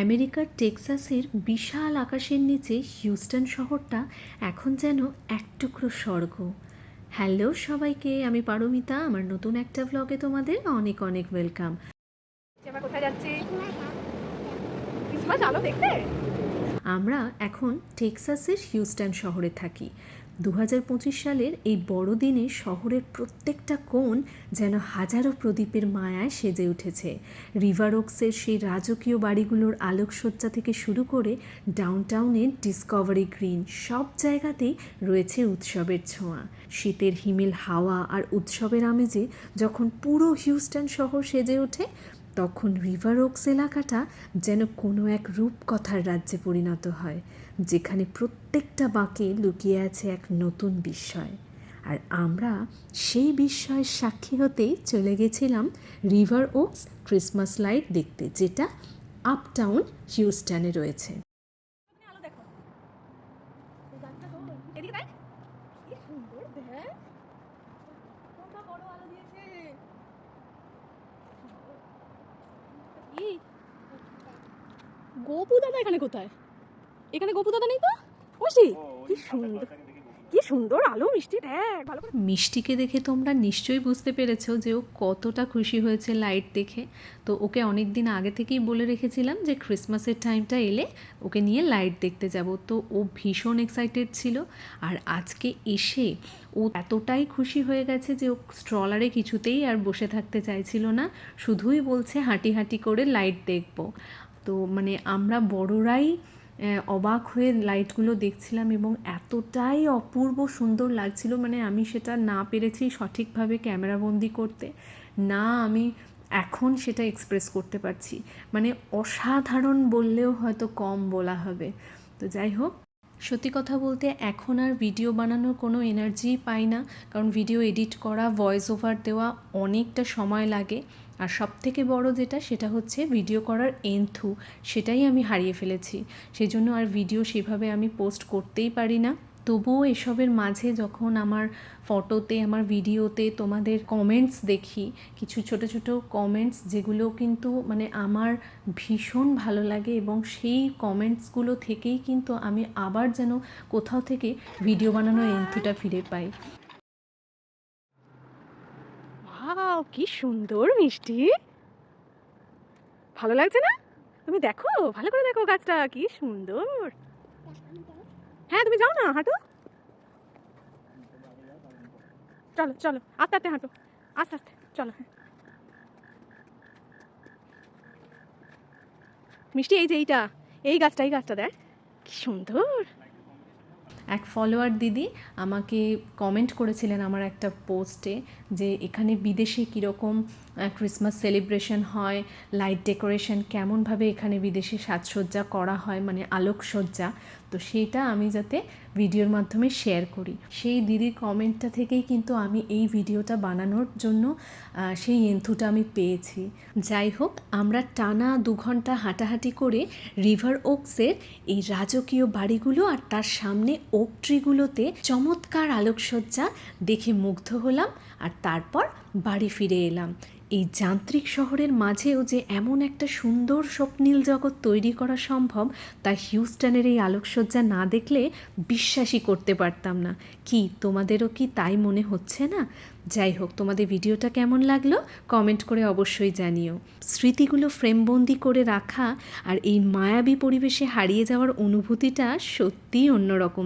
আমেরিকার টেক্সাসের বিশাল আকাশের নিচে হিউস্টন শহরটা এখন যেন এক টুকরো স্বর্গ। হ্যালো সবাইকে, আমি পারমিতা। আমার নতুন একটা ব্লগে তোমাদের অনেক অনেক ওয়েলকাম। আমরা কোথায় যাচ্ছি? ক্রিসমাস আলো দেখতে। আমরা এখন টেক্সাসের হিউস্টন শহরে থাকি। 2025 সালের এই বড়দিনে শহরের প্রত্যেকটা কোণ যেন হাজারো প্রদীপের মায়ায় সেজে উঠেছে। রিভার ওকসের সেই রাজকীয় বাড়িগুলোর আলোকসজ্জা থেকে শুরু করে ডাউনটাউনের ডিসকভারি গ্রিন, সব জায়গাতেই রয়েছে উৎসবের ছোঁয়া। শীতের হিমেল হাওয়া আর উৎসবের আমেজে যখন পুরো হিউস্টন শহর সেজে ওঠে, তখন রিভার ওকস এলাকাটা যেন কোনো এক রূপকথার রাজ্যে পরিণত হয়, যেখানে প্রত্যেকটা বাঁকে লুকিয়ে আছে এক নতুন বিস্ময়। আর আমরা সেই বিস্ময়ের সাক্ষী হতেই চলে গেছিলাম রিভার ওকস ক্রিসমাস লাইট দেখতে, যেটা আপটাউন হিউস্টনে রয়েছে। আলো দেখো, এই গাছটা তো এদিকে দেখ, কি সুন্দর দেখ, কত বড় আলো দিয়েছে। কি গোপু দাদা এখানে কোথায়? এখানে গোপু দাদা নেই তো? ওসি কি সুন্দর, কি সুন্দর আলো। মিষ্টি দেখ, ভালো করে। মিষ্টিকে দেখে তোমরা নিশ্চয়ই বুঝতে পেরেছো যে ও কতটা খুশি হয়েছে লাইট দেখে। তো ওকে অনেক দিন আগে থেকেই বলে রেখেছিলাম যে ক্রিসমাসের টাইমটা এলে ওকে নিয়ে লাইট দেখতে যাব। তো ও ভীষণ এক্সাইটেড ছিল। আর আজকে এসে ও এতটাই খুশি হয়ে গেছে যে ও স্ট্রলারে কিছুতেই আর বসে থাকতে চাইছিল না, শুধুই বলছে হাঁটি হাঁটি করে লাইট দেখব। তো মানে আমরা বড়রাই অবাক হয়ে লাইটগুলো দেখছিলাম এবং এতটাই অপূর্ব সুন্দর লাগছিল, মানে আমি সেটা না পেরেছি সঠিকভাবে ক্যামেরাবন্দি করতে, না আমি এখন সেটা এক্সপ্রেস করতে পারছি। মানে অসাধারণ বললেও হয়তো কম বলা হবে। তো যাই হোক, সত্যি কথা বলতে এখন আর ভিডিও বানানোর কোনো এনার্জি পাই না, কারণ ভিডিও এডিট করা, ভয়েস ওভার দেওয়া অনেকটা সময় লাগে। আর সবথেকে বড় যেটা, সেটা হচ্ছে ভিডিও করার এন্থু, সেটাই আমি হারিয়ে ফেলেছি। সেই জন্য আর ভিডিও সেভাবে আমি পোস্ট করতেই পারি না। তবুও এসবের মাঝে যখন আমার ফটোতে, আমার ভিডিওতে তোমাদের কমেন্টস দেখি, কিছু ছোট ছোট কমেন্টস, যেগুলো কিন্তু মানে আমার ভীষণ ভালো লাগে, এবং সেই কমেন্টসগুলো থেকেই কিন্তু আমি আবার যেন কোথাও থেকে ভিডিও বানানোর এন্থুটা ফিরে পাই। ওয়াও, কি সুন্দর মিষ্টি, ভালো লাগছে না? তুমি দেখো, ভালো করে দেখো গাছটা কি সুন্দর। হ্যাঁ তুমি যাও না, হাঁটো, চলো চলো, আস্তে আস্তে হাঁটো, আস্তে আস্তে চলো। হ্যাঁ মিষ্টি, এই যে এইটা, এই গাছটা দেখ কি সুন্দর। এক ফলোয়ার দিদি আমাকে কমেন্ট করেছিলেন আমার একটা পোস্টে, যে এখানে বিদেশে কীরকম ক্রিসমাস সেলিব্রেশন হয়, লাইট ডেকোরেশন কেমনভাবে এখানে বিদেশে সাজসজ্জা করা হয়, মানে আলোকসজ্জা। তো সেইটা আমি যাতে ভিডিওর মাধ্যমে শেয়ার করি, সেই দিদির কমেন্টটা থেকেই কিন্তু আমি এই ভিডিওটা বানানোর জন্য সেই এন্থুটা আমি পেয়েছি। যাই হোক, আমরা টানা 2 ঘন্টা হাঁটাহাঁটি করে রিভার ওকসের এই রাজকীয় বাড়িগুলো আর তার সামনে ওক ট্রিগুলোতে চমৎকার আলোকসজ্জা দেখে মুগ্ধ হলাম। আর তারপর বাড়ি ফিরে এলাম। এই যান্ত্রিক শহরের মাঝেও যে এমন একটা সুন্দর স্বপ্নীল জগৎ তৈরি করা সম্ভব, তা হিউস্টনের এই আলোকসজ্জা না দেখলে বিশ্বাসই করতে পারতাম না। কি তোমাদেরও কি তাই মনে হচ্ছে না? যাই হোক, তোমাদের ভিডিওটা কেমন লাগলো কমেন্ট করে অবশ্যই জানিও। স্মৃতিগুলো ফ্রেমবন্দি করে রাখা আর এই মায়াবী পরিবেশে হারিয়ে যাওয়ার অনুভূতিটা সত্যিই অন্যরকম।